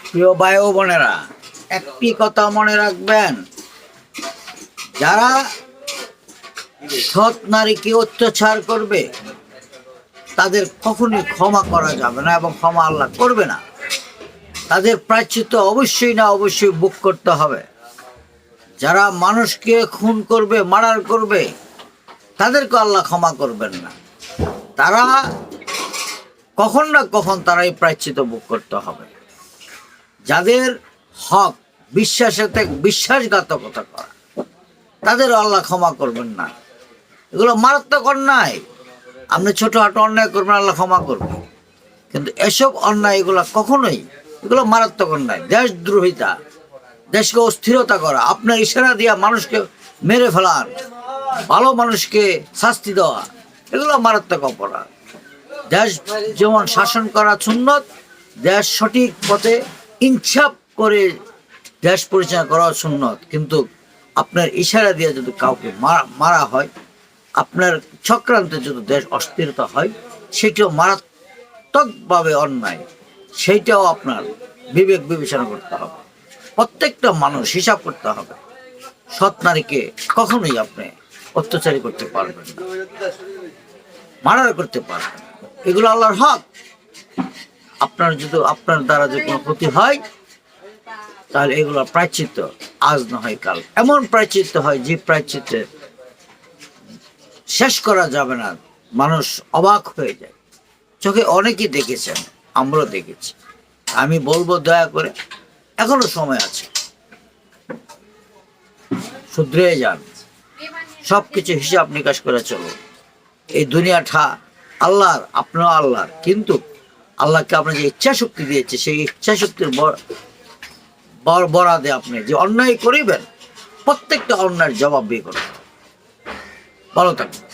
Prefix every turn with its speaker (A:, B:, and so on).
A: প্রিয় ভাই ও বোনেরা, একটি কথা মনে রাখবেন, যারা সৎ নারীকে অত্যাচার করবে তাদের কখনোই ক্ষমা করা যাবে না এবং ক্ষমা আল্লাহ করবে না। তাদের প্রায়শ্চিত্ত অবশ্যই ভোগ করতে হবে। যারা মানুষকে খুন করবে, মার্ডার করবে, তাদেরকে আল্লাহ ক্ষমা করবেন না। তারা কখন না কখন তারা এই প্রায়শ্চিত্ত ভোগ করতে হবে। যাদের হক বিশ্বাসঘাতকতা করা, তাদের আল্লাহ ক্ষমা করবেন না। এগুলো মারাত্মক অন্যায়। আপনি ছোটখাটো অন্যায় করবেন, আল্লাহ ক্ষমা করবে, কিন্তু এসব অন্যায় এগুলো মারাত্মক অন্যায়। দেশদ্রোহিতা, দেশকে অস্থিরতা করা, আপনার ইশারা দিয়া মানুষকে মেরে ফেলার, ভালো মানুষকে শাস্তি দেওয়া, এগুলো মারাত্মক অপরাধ। দেশ যেমন শাসন করা সুন্নত, দেশ সঠিক পথে ইনসাফ করে দেশ পরিচালনা করা সুন্নত, কিন্তু আপনার ইশারা দিয়ে যদি কাউকে মারা হয়, আপনার চক্রান্তে যদি দেশ অস্থিরতা হয়, সেটাও মারাত্মকভাবে অন্যায়। সেইটাও আপনার বিবেক বিবেচনা করতে হবে। প্রত্যেকটা মানুষ হিসাব করতে হবে। সৎ নারীকে কখনোই আপনি অত্যাচারী করতে পারবেন না, মার্ডার করতে পারবেন না। এগুলো আল্লাহর হক। আপনার দ্বারা যে কোনো ক্ষতি হয়, তাহলে এগুলোর প্রায়শ্চিত্ত আজ না হয় কাল এমন প্রায়শ্চিত্ত হয়, যে প্রায়শ্চিত্তে শেষ করা যাবে না। মানুষ অবাক হয়ে যায়। চোখে অনেকেই দেখেছেন, আমরাও দেখেছি। আমি বলবো, দয়া করে এখনো সময় আছে, শুধরে যান, সবকিছু হিসাব নিকাশ করে চলো। এই দুনিয়াটা আল্লাহর, আপনার আল্লাহর, কিন্তু আল্লাহকে আপনার যে ইচ্ছা শক্তি দিয়েছে, সেই ইচ্ছা শক্তির বরাদে আপনি যে অন্যায় করিবেন, প্রত্যেকটা অন্যায়ের জবাব দিয়ে করবেন। ভালো থাকবেন।